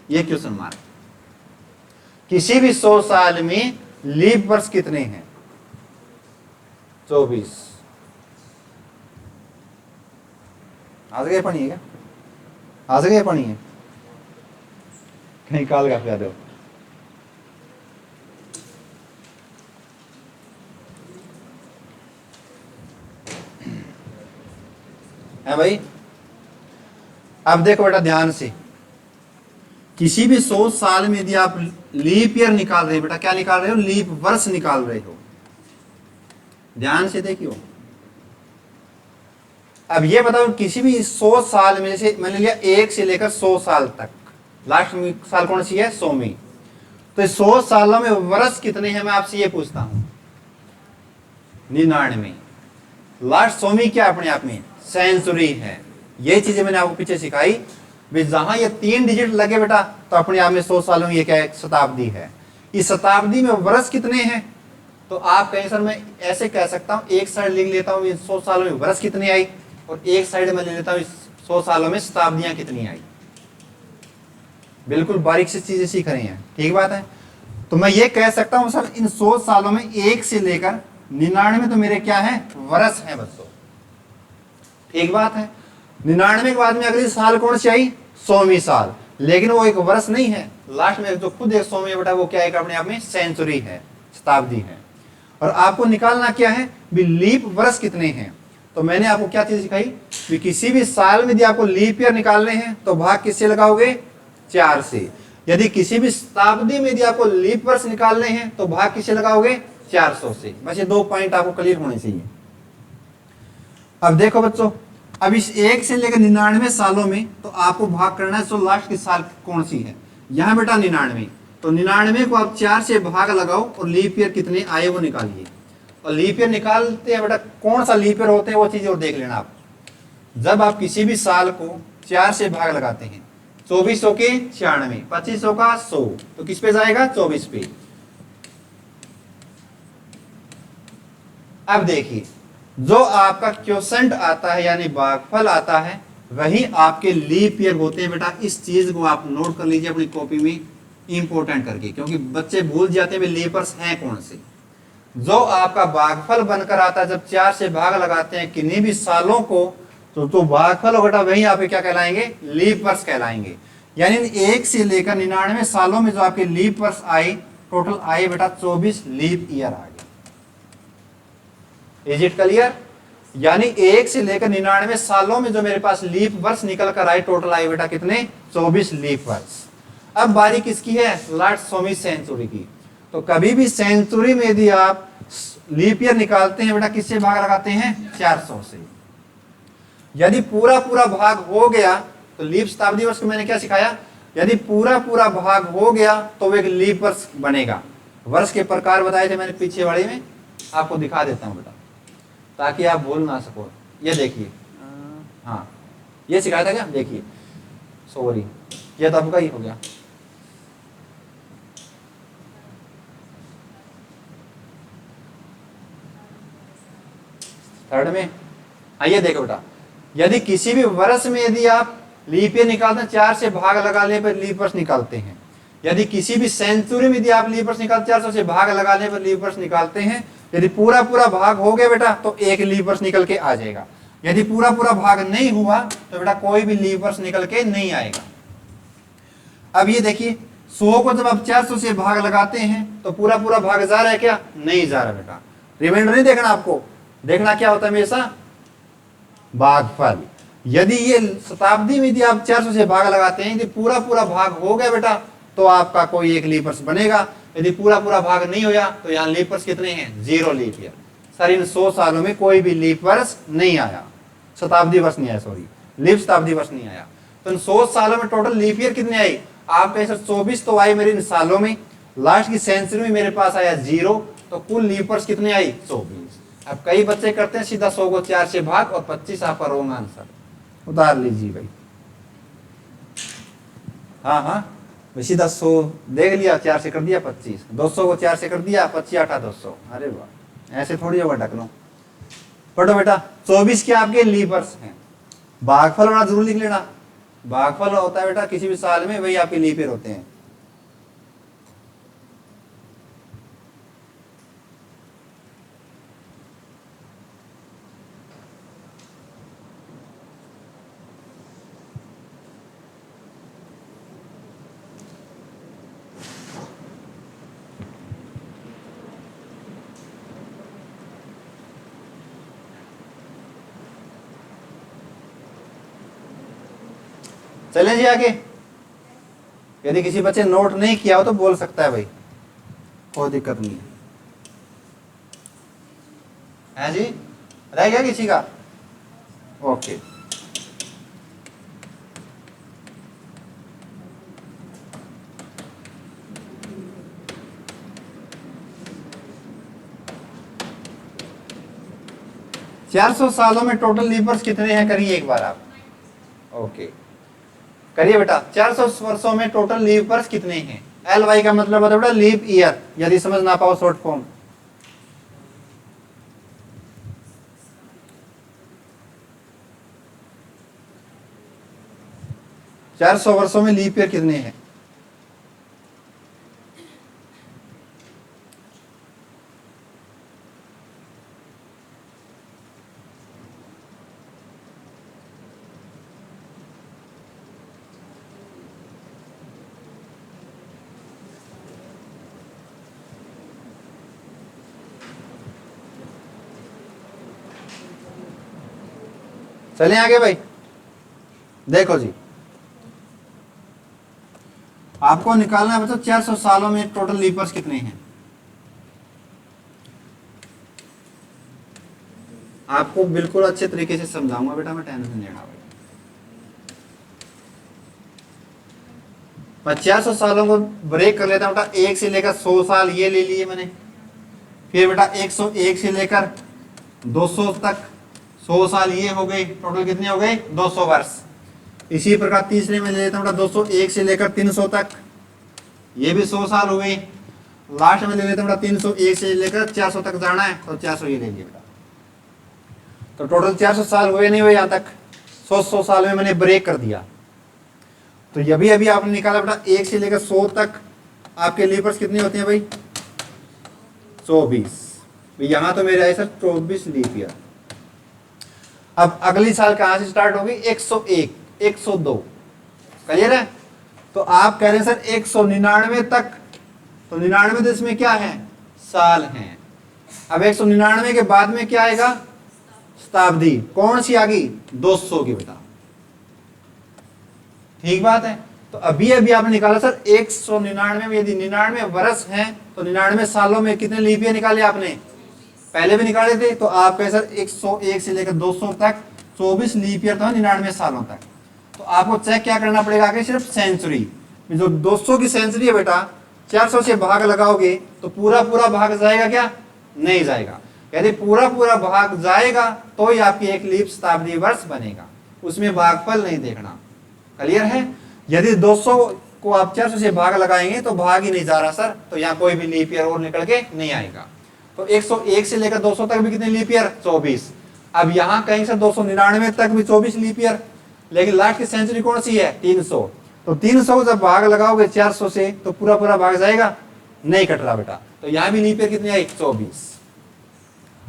ये क्वेश्चन मार्क। किसी भी 100 साल में लीप वर्ष कितने हैं? 24। आज गए पढ़िए क्या? आज गए पढ़िए कहीं काल का प्यार हो। है भाई। अब देखो बेटा ध्यान से, किसी भी 100 साल में यदि आप लीप ईयर निकाल रहे हो बेटा, क्या निकाल रहे हो? लीप वर्ष निकाल रहे हो। ध्यान से देखियो। अब ये बताओ किसी भी 100 साल में, जैसे मैंने लिया 1 से लेकर 100 साल तक, लास्ट में साल कौन सी है? 100वीं। तो 100 सालों में वर्ष कितने हैं? मैं आपसे ये पूछता हूं। 99। लास्ट 100वीं क्या अपने आप में? सेंचुरी है। ये चीजें मैंने आपको पीछे सिखाई भाई। जहां ये 3 डिजिट लगे बेटा तो अपने आप में 100 सालों में ये क्या है? शताब्दी है। इस शताब्दी में वर्ष कितने हैं? तो आप कहीं सर मैं ऐसे कह सकता हूं, एक साइड लिख लेता हूं 100 सालों में वर्ष कितनी आई, और एक साइड में ले लेता हूं 100 सालों में शताब्दियां कितनी आई। बिल्कुल बारीक से चीजें सीख रही हैं। ठीक बात है। तो मैं ये कह सकता हूं सर इन 100 सालों में 1 से लेकर 99 तो मेरे क्या है? वर्ष है बच्चों। ठीक बात है। 99 के बाद में अगली साल कौन सी आई? 100वीं साल। लेकिन वो एक वर्ष नहीं है। लास्ट में जो खुद एक 100वीं बेटा वो क्या है? अपने आप में सेंचुरी है, शताब्दी है। और आपको निकालना क्या है? भी लीप वर्ष कितने हैं। तो मैंने आपको क्या चीज सिखाई भी किसी भी साल में यदि आपको लीप ईयर निकालने हैं तो भाग किससे लगाओगे? 4 से। यदि किसी भी शताब्दी में यदि आपको लीप वर्ष निकालने हैं तो भाग किससे लगाओगे? 400 से। बस ये 2 पॉइंट आपको क्लियर होने चाहिए। अब देखो बच्चों, अब इस 1 से लेकर 99 सालों में तो आपको भाग करना है। तो लास्ट की साल कौन सी है? यहां बेटा 99। तो 99 को आप 4 से भाग लगाओ और लीप ईयर कितने आए वो निकालिए। और लीप ईयर निकालते हैं बेटा, कौन सा लीप ईयर होते हैं वो चीज और देख लेना आप। जब आप किसी भी साल को 4 से भाग लगाते हैं, 2400 के 96, 2500 का 100, तो किस पे जाएगा? 24 पे। अब देखिए, जो आपका क्वोशंट आता है यानी भागफल आता है, वही आपके लीप ईयर होते हैं बेटा। इस चीज को आप नोट कर लीजिए अपनी कॉपी में इंपोर्टेंट करके, क्योंकि बच्चे भूल जाते हैं लीपर्स हैं कौन से। जो आपका भागफल बनकर आता है जब 4 से भाग लगाते हैं किन्हीं भी सालों को, तो भागफल बेटा वही आपके क्या कहलाएंगे? लीप वर्ष कहलाएंगे। यानी 1 से लेकर 99 सालों में जो आपके लीप वर्ष आए, टोटल आए बेटा 24 लीप ईयर आ गए। Is it clear? यानी 1 से लेकर 99 सालों में जो मेरे पास लीप वर्ष निकल कर आए, टोटल आए बेटा कितने? 24 लीप वर्ष। अब बारी किसकी है? लॉर्ड सोमी सेंचुरी की। तो कभी भी सेंचुरी में यदि आप लीप ईयर निकालते हैं बेटा, किससे भाग लगाते हैं? 400 से। यदि पूरा पूरा भाग हो गया तो लीप शताब्दी वर्ष को मैंने क्या सिखाया? यदि पूरा पूरा भाग हो गया तो वो एक लीप वर्ष बनेगा। वर्ष के प्रकार बताए थे मैंने पिछले वाली में, आपको दिखा देता हूं बेटा ताकि आप भूल ना सको। ये देखिए, हाँ ये सिखाया था क्या? देखिए, सॉरी ये तो आपका ही हो गया। थर्ड में आइए देखो बेटा, यदि किसी भी वर्ष में यदि आप लीप ईयर निकालते हैं, 4 से भाग लगाने पर लीप वर्ष निकालते हैं। यदि किसी भी सेंचुरी में यदि आप लीप वर्ष निकालते, 400 से भाग लगाने पर लीप वर्ष निकालते हैं, यदि पूरा पूरा भाग हो गया बेटा तो एक लीप वर्ष निकल के आ जाएगा। यदि पूरा पूरा भाग नहीं हुआ तो बेटा कोई भी लीप वर्ष निकल के नहीं आएगा। अब ये देखिए, 100 को जब आप 400 से भाग लगाते हैं तो पूरा पूरा भाग जा रहा है क्या? नहीं जा रहा बेटा। रिमाइंडर नहीं देखना, आपको देखना क्या होता है हमेशा? भागफल। यदि ये शताब्दी में यदि आप 400 से भाग लगाते हैं, यदि पूरा पूरा भाग हो गया बेटा तो आपका कोई एक लीप वर्ष बनेगा। यदि पूरा पूरा भाग नहीं होया तो यहाँ लीप वर्ष कितने हैं? 0 लीप ईयर। सर इन 100 सालों में कोई भी लीप वर्ष नहीं आया, शताब्दी वर्ष नहीं आया, सॉरी लीप शताब्दी वर्ष नहीं आया। तो इन 100 सालों में टोटल लीप ईयर कितने आई? आप कहे सर 24 तो आई मेरे इन सालों में, लास्ट की सेंचुरी में मेरे पास आया 0, तो कुल लीप वर्ष कितने आई? 24। अब कई बच्चे करते हैं सीधा 100 को 4 से भाग और 25 आपका रॉन्ग आंसर। उतार लीजिए भाई। हाँ हाँ सीधा 100 देख लिया, 4 से कर दिया 25, 200 को 4 से कर दिया 25 8 200। अरे वाह, ऐसे थोड़ी होगा ढकलो। पढ़ो बेटा, 24 के आपके लीप वर्ष हैं। भागफल होना जरूर लिख लेना। भागफल होता है बेटा किसी भी साल में, वही आपके लीप ईयर होते हैं। चलें जी आगे। यदि किसी बच्चे नोट नहीं किया हो तो बोल सकता है भाई, कोई दिक्कत नहीं है जी। रह गया किसी का? ओके। चार 400 सालों में टोटल लीप वर्ष कितने हैं? करिए एक बार आप। ओके करिए बेटा, 400 वर्षों में टोटल लीप वर्ष कितने हैं? LY का मतलब होता है बेटा लीप ईयर, यदि समझ ना पाओ शॉर्ट फॉर्म। चार 400 वर्षों में लीप ईयर कितने हैं? चलें आगे भाई। देखो जी, आपको निकालना है बच्चों 400 सालों में टोटल लीप वर्ष कितने हैं। आपको बिल्कुल अच्छे तरीके से समझाऊंगा बेटा, मैं टेंशन नहीं लेना भाई। 400 सालों को ब्रेक कर लेता हूं बेटा, 1 से लेकर 100 साल ये ले लिए मैंने, फिर बेटा 101 से लेकर 200 तक, 100 साल ये हो गए, टोटल कितने हो गए 200 वर्ष। इसी प्रकार तीसरे में ले लेता हूँ 201 से लेकर 300 तक, ये भी 100 साल हो गए। लास्ट में ले लेता हूँ 301 से लेकर 400 तक जाना है, तो 400 ये ले लिया बेटा। तो टोटल 400 साल हुए नहीं हुए यहाँ तक, 100 साल में मैंने ब्रेक कर दिया। तो अभी अभी आपने निकाला बेटा 1 से लेकर 100 तक आपके लीपर्स कितने होते हैं भाई 24। यहाँ तो मेरे आए सर 24 लीप ईयर। अब अगली साल कहां से स्टार्ट होगी 101, 102, क्लियर है। तो आप कह रहे हैं सर 199 तक, तो 99 तो इसमें क्या है साल हैं। अब 199 के बाद में क्या आएगा शताब्दी, कौन सी आ गई 200 की बेटा, ठीक बात है। तो अभी अभी आपने निकाला सर 199 में, यदि 99 वर्ष हैं तो 99 सालों में कितने लीप ईयर निकाले आपने, पहले भी निकाले थे। तो आप कहे सर 101 से लेकर 200 तक 24 लीप ईयर तो 99 सालों तक। तो आपको चेक क्या करना पड़ेगा आगे, सिर्फ सेंचुरी। जो 200 की सेंचुरी है बेटा 400 से भाग लगाओगे तो पूरा पूरा भाग जाएगा क्या, नहीं जाएगा। यदि पूरा पूरा भाग जाएगा तो ही आपकी एक लीप शताब्दी वर्ष बनेगा, उसमें भागफल नहीं देखना, क्लियर है। यदि 200 को आप 400 से भाग लगाएंगे तो भाग ही नहीं जा रहा सर, तो यहाँ कोई भी लीप ईयर और निकल के नहीं आएगा। तो 101 से लेकर 200 तक भी कितने लीप ईयर 24। अब यहाँ कहीं से 299 तक भी 24 लीप ईयर, लेकिन लास्ट की सेंचुरी कौन सी है 300। तो 300 जब भाग लगाओगे 400 से तो पूरा पूरा भाग जाएगा, नहीं कट रहा बेटा। तो यहाँ भी लीप ईयर कितनी आई 24।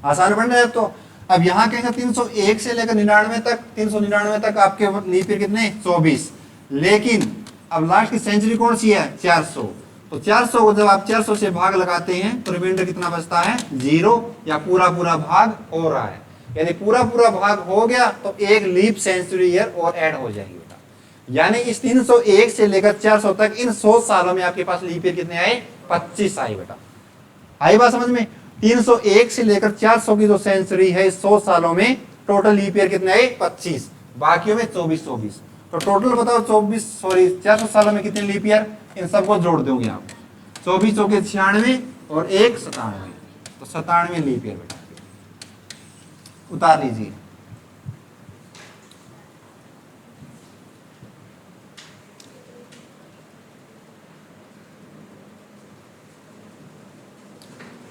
आसान बन रहा है। तो अब यहाँ कहेंगे 301 से लेकर 99 तक, 399 तक आपके लीप ईयर कितने 24। लेकिन अब लास्ट की सेंचुरी कौन सी है 400। तो 400 को जब आप 400 से भाग लगाते हैं तो रिमाइंडर कितना बचता है 0, या पूरा पूरा भाग हो रहा है। यदि पूरा पूरा भाग हो गया तो एक लीप सेंचुरी ईयर और ऐड हो जाएगी बेटा। यानी इस 301 से लेकर 400 तक इन 100 सालों में आपके पास लीप ईयर कितने आए 25 आए बेटा। आई बात समझ में। 301 से लेकर 400 की जो सेंचुरी है 100 सालों में टोटल लीप ईयर कितने आए 25, बाकियों में 24। तो टोटल बताओ 400 सालों में कितने लीप ईयर, इन सबको जोड़ दोगे आप 24 चौके 96 और 1 97, तो 97 लीप ईयर बेटा उतार लीजिए।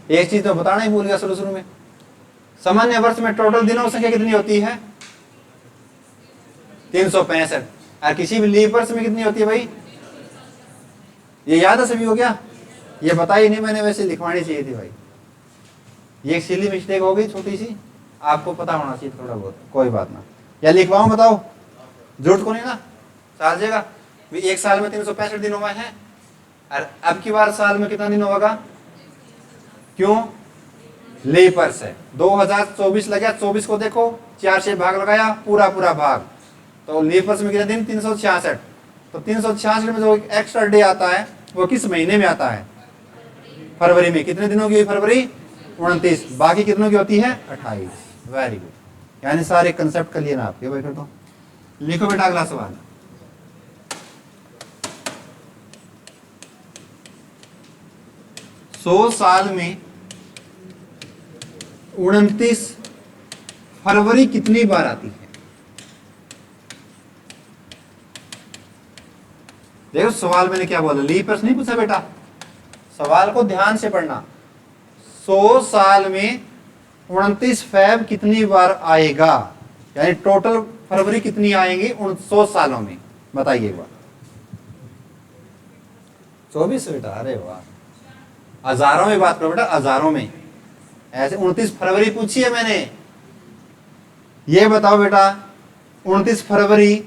एक चीज तो बताना ही भूल गया शुरू में, सामान्य वर्ष में टोटल दिनों की संख्या कितनी होती है 365। और किसी भी लीप वर्ष में कितनी होती है भाई, ये याद है सभी हो गया, ये बताई नहीं मैंने, वैसे लिखवानी चाहिए थी भाई। ये एक सिली मिस्टेक हो गई छोटी सी, आपको पता होना चाहिए थोड़ा बहुत, कोई बात ना। या लिखवाऊं बताओ, झूठ को नहीं ना चल जाएगा। एक साल में 365 दिन हुआ है, और अब की बार साल में कितना दिन होगा, क्यों लीप वर्ष है। 2024 लगा, 24 को देखो 4 से भाग लगाया पूरा पूरा भाग, तो लीप वर्ष में कितने दिन 366। तो 366 में जो एक्स्ट्रा डे आता है वो किस महीने में आता है फरवरी में। कितने दिनों की फरवरी 29, बाकी कितनों की होती है 28। वेरी गुड, यानी सारे कंसेप्ट कर लिए ना आपके बैठो। तो लिखो बेटा अगला सवाल। सौ साल में 29 फरवरी कितनी बार आती है। देखो सवाल मैंने क्या बोला, लीप ईयर्स नहीं पूछा बेटा, सवाल को ध्यान से पढ़ना। 100 साल में 29 फेब कितनी बार आएगा, यानी टोटल फरवरी कितनी आएंगी 100 सालों में, बताइए एक बार। 24 बेटा, अरे वाह, हजारों में बात करो बेटा, हजारों में। ऐसे 29 फरवरी पूछी है मैंने। ये बताओ बेटा 29 फरवरी,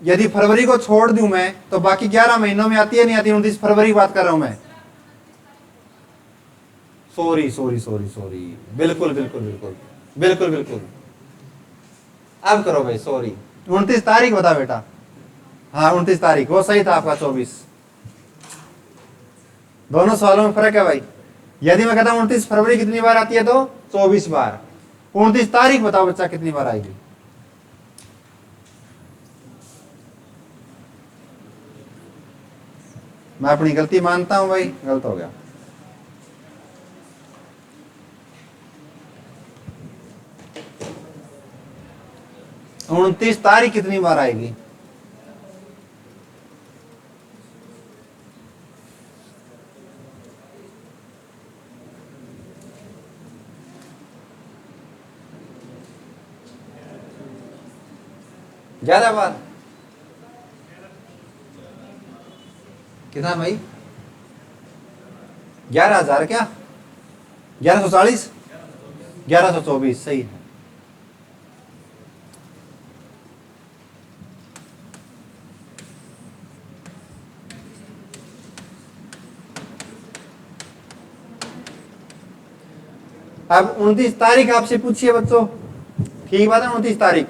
यदि फरवरी को छोड़ दूं मैं तो बाकी 11 महीनों में आती है नहीं आती, 29 फरवरी की बात कर रहा हूं मैं। सॉरी, बिल्कुल बिल्कुल बिल्कुल बिल्कुल बिल्कुल, अब करो भाई, सॉरी 29 तारीख बता बेटा। हाँ 29 तारीख, वो सही था आपका 24। दोनों सवालों में फर्क है भाई। यदि मैं कहता हूं 29 फरवरी कितनी बार आती है तो 24 बार। 29 तारीख बताओ बच्चा कितनी बार आएगी। मैं अपनी गलती मानता हूं भाई, गलत हो गया। 29 तारीख कितनी बार आएगी? ज्यादा बार। कितना भाई? 11,000 क्या? 1140, 1124 सही है। अब 29 तारीख आपसे पूछिए बच्चों, ठीक बात है 29 तारीख।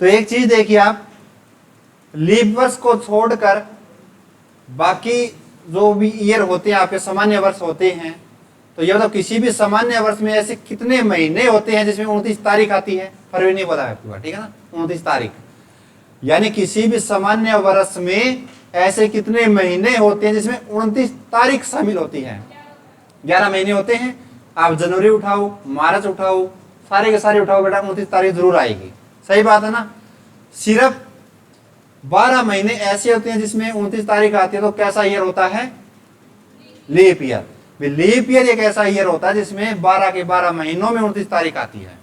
तो एक चीज देखिए आप, लीप वर्ष को छोड़कर बाकी जो भी ईयर होते हैं आपके सामान्य वर्ष होते हैं, तो ये मतलब किसी भी सामान्य वर्ष में ऐसे कितने महीने होते हैं जिसमें 29 तारीख आती है? फरवरी नहीं बोला है पूरा, ठीक है ना, 29 तारीख। यानी किसी भी सामान्य वर्ष में ऐसे कितने महीने होते हैं जिसमें 29 तारीख शामिल होती है? 11 महीने होते हैं। आप जनवरी उठाओ, मार्च उठाओ, सारे के सारे उठाओ बेटा, 29 तारीख जरूर आएगी। सही बात है ना। सिर्फ 12 महीने ऐसे होते हैं जिसमें 29 तारीख आती है, तो कैसा ईयर होता है? Leap year. लीप ईयर एक ऐसा ईयर होता है जिसमें 12 के 12 महीनों में 29 तारीख आती है।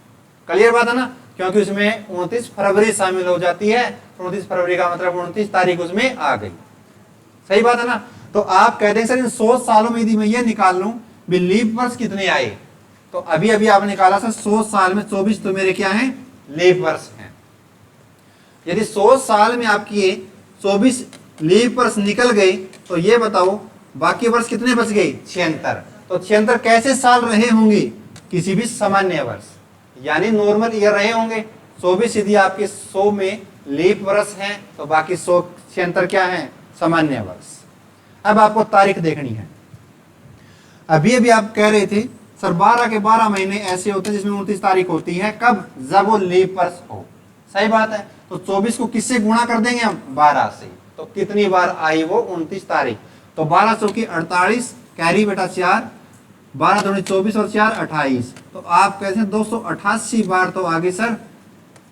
क्लियर बात है ना, क्योंकि उसमें 29 फरवरी शामिल हो जाती है। 29 फरवरी का मतलब 29 तारीख उसमें आ गई। सही बात है ना। तो आप कहते हैं सर इन 100 सालों में यदि मैं ये निकाल लूं भी लीप वर्ष कितने आए, तो अभी अभी आपने निकाला सर 100 साल में 24 तो मेरे क्या है? लीप वर्ष हैं। यदि 100 साल में आपकी 24 लीप वर्ष निकल गई, तो ये बताओ बाकी वर्ष कितने बच गए? 76। तो 76 कैसे साल रहे होंगे? किसी भी सामान्य वर्ष, यानी नॉर्मल ईयर रहे होंगे। 24 यदि आपके 100 में लीप वर्ष हैं, तो बाकी 76 क्या है? सामान्य वर्ष। अब आपको तारीख देखनी है। अभी अभी आप कह रहे थे सर 12 के 12 महीने ऐसे होते हैं जिसमें 29 तारीख होती है, कब? जब वो लीप वर्ष हो। सही बात है। तो 24 को किससे गुणा कर देंगे हम? 12 से। तो कितनी बार आई वो 29 तारीख? तो 12 की 48, कैरी बेटा 4, 12 दूनी 24 और 4 28। तो आप कहते हैं 288 बार तो आगे सर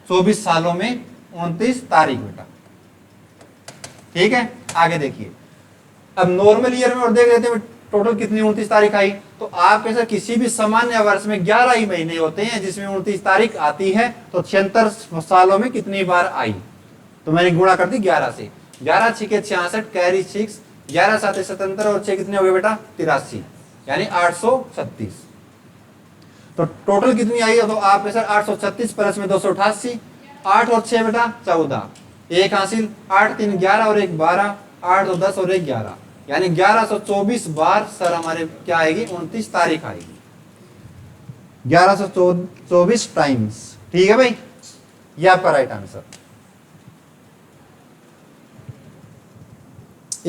24 सालों में 29 तारीख बेटा। ठीक है, आगे देखिए। अब नॉर्मल ईयर में और देख लेते हैं टोटल कितनी 29 तारीख आई। तो आप कैसे किसी भी सामान्य वर्ष में 11 ही महीने होते हैं जिसमें 29 तारीख आती है। तो 76 सालों में कितनी बार आई? तो मैंने गुणा कर दी 11 से। 11 छीके 66, कैरी 6, 11 7 77 और 6 कितने हो गए बेटा? 83, यानी 836। तो टोटल कितनी आई है? तो आप सर 836 प्लस में 288, 8 और 6 बेटा 14, एक हासिल, 8 3 11 और 1 12, 8 2 10 और 1 11, यानी 1124 बार सर हमारे क्या आएगी? 29 तारीख आएगी। 1124 टाइम्स। ठीक है भाई, ये आपका राइट आंसर।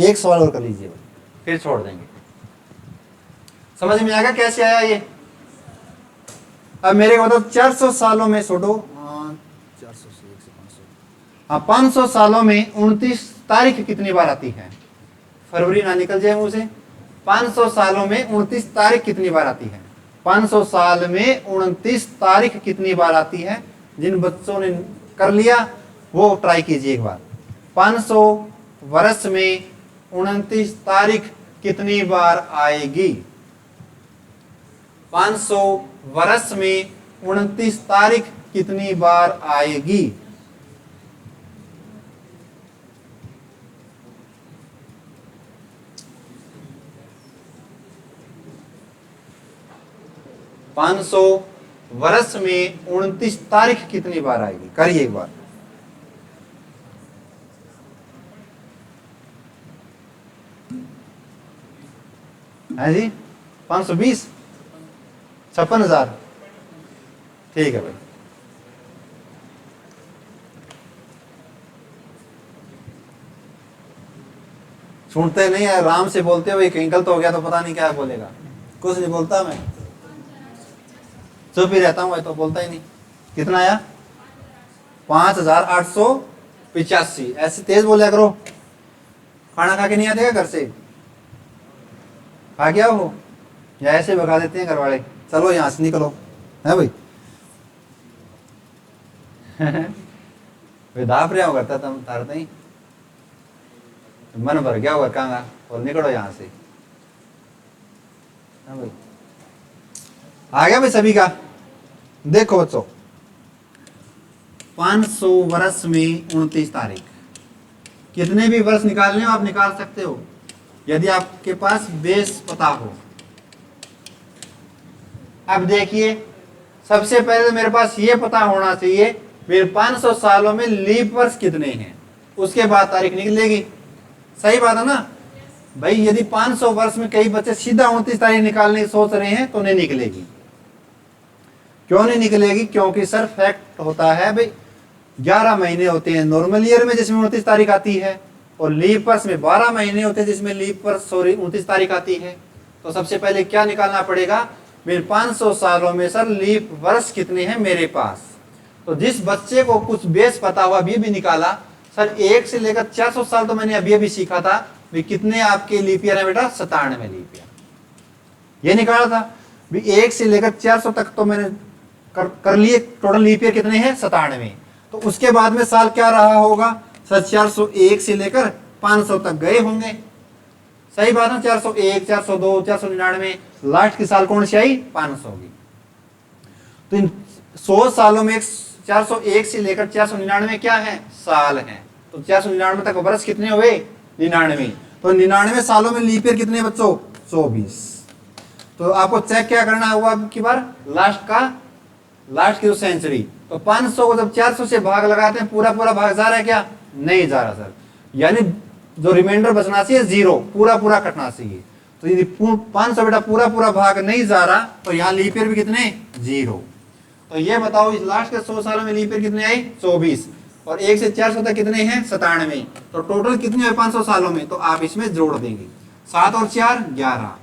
एक सवाल और कर लीजिए भाई, फिर छोड़ देंगे। समझ में आएगा कैसे आया ये? अब मेरे को बताओ 400 सालों में छोड़ो, 400 से 1 से 500, हाँ 500 सालों में 29 तारीख कितनी बार आती है? फरवरी ना निकल जाए मुंह से। 500 सालों में 29 तारीख कितनी बार आती है? 500 साल में 29 तारीख कितनी बार आती है? जिन बच्चों ने कर लिया वो ट्राई कीजिए एक बार। 500 वर्ष में 29 तारीख कितनी बार आएगी? 500 वर्ष में 29 तारीख कितनी बार आएगी? पांच सौ वर्ष में 29 तारीख कितनी बार आएगी? करिए एक बार। है जी 520, 56,000। ठीक है भाई। सुनते नहीं है, आराम से बोलते हो भाई, कहीं गलत हो गया तो पता नहीं क्या बोलेगा। कुछ नहीं बोलता, मैं चुप ही रहता हूँ, तो बोलता ही नहीं। कितना आया? 5,885। ऐसे तेज बोला करो। खाना खा के नहीं आते क्या घर से? खा गया हो या ऐसे भगा देते हैं घर वाले? चलो यहाँ से निकलो, है भाई। वे दाप रहे हो करता तुम तार नहीं मन भर गया होगा कहाँ और निकलो यहाँ से। हाँ भाई आ गया भाई सभी का। देखो बच्चों 500 वर्ष में 29 तारीख, कितने भी वर्ष निकालने हो आप निकाल सकते हो यदि आपके पास बेस पता हो। अब देखिए सबसे पहले मेरे पास ये पता होना चाहिए मेरे 500 सालों में लीप वर्ष कितने हैं, उसके बाद तारीख निकलेगी। सही बात है ना भाई। यदि 500 वर्ष में कई बच्चे सीधा 29 तारीख निकालने की सोच रहे हैं तो नहीं निकलेगी। क्यों नहीं निकलेगी? क्योंकि सर फैक्ट होता है भाई 11 महीने होते हैं नॉर्मल ईयर में जिसमें 29 तारीख आती है, और लीप वर्ष में 12 महीने होते हैं जिसमें लीप वर्ष 29 तारीख आती है। तो सबसे पहले क्या निकालना पड़ेगा मेरे 500 सालों में सर लीप वर्ष कितने हैं मेरे पास। तो जिस बच्चे को कुछ बेस पता हुआ अभी भी निकाला सर 1 से लेकर 400 साल तो मैंने अभी सीखा था भाई कितने आपके लीप ईयर है बेटा 97 लीप ईयर ये निकाला था भाई। 1 से लेकर 400 तक तो मैंने कर लिए टोटल लीप ईयर कितने हैं 97। तो उसके बाद में साल क्या रहा होगा सर 401 से लेकर 500 तक गए होंगे। सही बात है 401 402 499 लास्ट की साल कौन सी आई 500 की। तो इन 100 सालों में 401 से लेकर 499 क्या है साल है। तो 499 तक वर्ष कितने हुए 99। तो 99 सालों में लीप ईयर कितने बच्चों 24। तो आपको चेक क्या करना होगा अब की बार लास्ट की जो सेंचुरी। तो 500 को जब 400 से भाग लगाते हैं पूरा भाग जा रहा है क्या नहीं जा रहा सर, यानी जो रिमाइंडर बचना चाहिए 0 पूरा कटना चाहिए। तो यदि 500 बेटा पूरा भाग नहीं जा रहा तो यहाँ लीप ईयर भी कितने 0। तो ये बताओ इस लास्ट के 100 सालों में लीप ईयर कितने आई 24 और 1 से 400 तक कितने हैं 97। तो टोटल कितने हुए 500 सालों में। तो आप इसमें जोड़ देंगे 7 और 4 11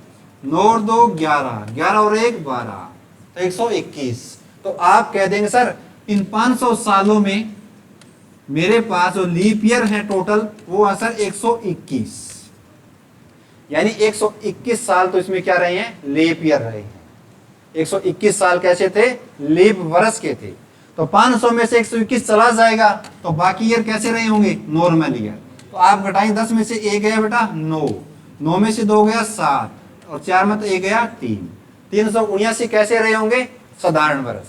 9 और 2 11 11 और 1 12 तो 121। तो आप कह देंगे सर इन 500 सालों में मेरे पास जो लीप ईयर है टोटल वो है सर 121, यानी 121 साल तो इसमें क्या रहे हैं लीप ईयर रहे हैं। 121 साल कैसे थे लीप वर्ष के थे। तो 500 में से 121 चला जाएगा तो बाकी ईयर कैसे रहे होंगे नॉर्मल ईयर। तो आप घटाएं 10 में से 1 गया बेटा 9 में से 2 गया 7 और 4 में तो 1 गया 379 कैसे रहे होंगे साधारण वर्ष।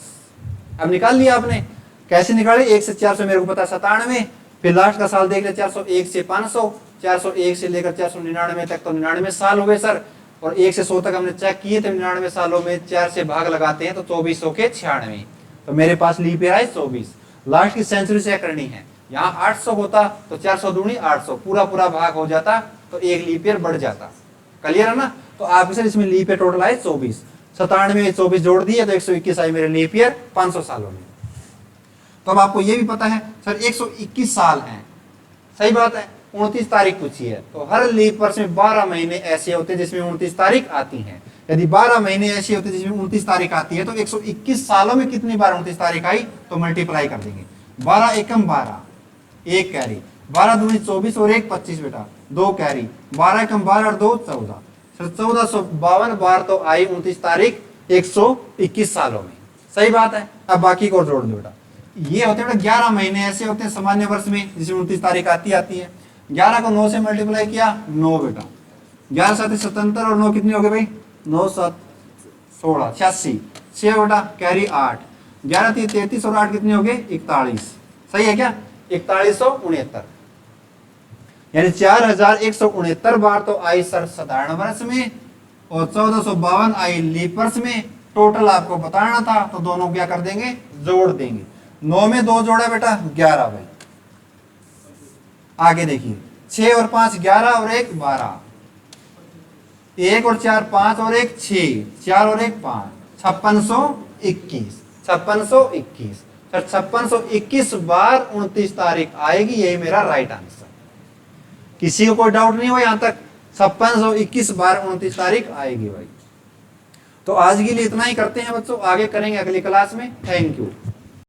अब निकाल लिया आपने, कैसे निकाले 1 से 400 मेरे को पता 97। फिर लास्ट का साल देख ले 401 से 500 401 से लेकर 499 तक तो 99 साल हुए सर। और 1 से 100 तक हमने चेक किए थे 99 सालों में 4 से भाग लगाते हैं तो 24 के 96। तो मेरे पास लीप ईयर है 24। लास्ट की सेंचुरी चेक करनी है, यहाँ 800 होता तो 400 दूनी 800 पूरा भाग हो जाता तो एक लीप ईयर बढ़ जाता। क्लियर है ना। तो आप सर इसमें लीप ईयर टोटल आए 24 97 में 24 जोड़ दिए तो 121 आई मेरे लीप ईयर 500 सालों में। तो अब आपको ये भी पता है सर 121 साल हैं। सही बात है 29 तारीख पूछी है तो हर लीप वर्ष में 12 महीने ऐसे होते हैं जिसमें 29 तारीख आती है। यदि 12 महीने ऐसे होते हैं जिसमें 29 तारीख आती है तो 121 सालों में कितनी बार 29 तारीख आई तो मल्टीप्लाई कर देंगे। 12 एकम 12 1 कैरी 12 दूनी 24 और 1 25 बेटा 2 कैरी 12 एकम 12 और 2 14 सर 1452 बार तो आई 29 तारीख 121 सालों में। सही बात है। अब बाकी को जोड़ दो बेटा। ये होते हैं 11 महीने ऐसे होते हैं सामान्य वर्ष में जिसमें 29 तारीख आती है। 11 को 9 से मल्टीप्लाई किया 9 बेटा 11 7 77 और 9 कितने हो गए भाई 9 7 16 86 6 बेटा कैरी 8 11 3 33 और 8 कितने हो गए 41। सही है क्या 4169 यानी 4169 बार तो आई सर साधारण वर्ष में और 1452 आई लीप वर्ष में। टोटल आपको बताना था तो दोनों क्या कर देंगे जोड़ देंगे। 9 में 2 जोड़ा बेटा 11 भाई। आगे देखिए 6 और 5 11 और 1 12 1 और 4 5 और 1 6 4 और 1 5 5621 सर 5621 बार 29 तारीख आएगी। यही मेरा राइट आंसर। किसी को कोई डाउट नहीं हो यहां तक 5621 बार 29 तारीख आएगी भाई। तो आज के लिए इतना ही करते हैं बच्चों, आगे करेंगे अगली क्लास में। Thank you.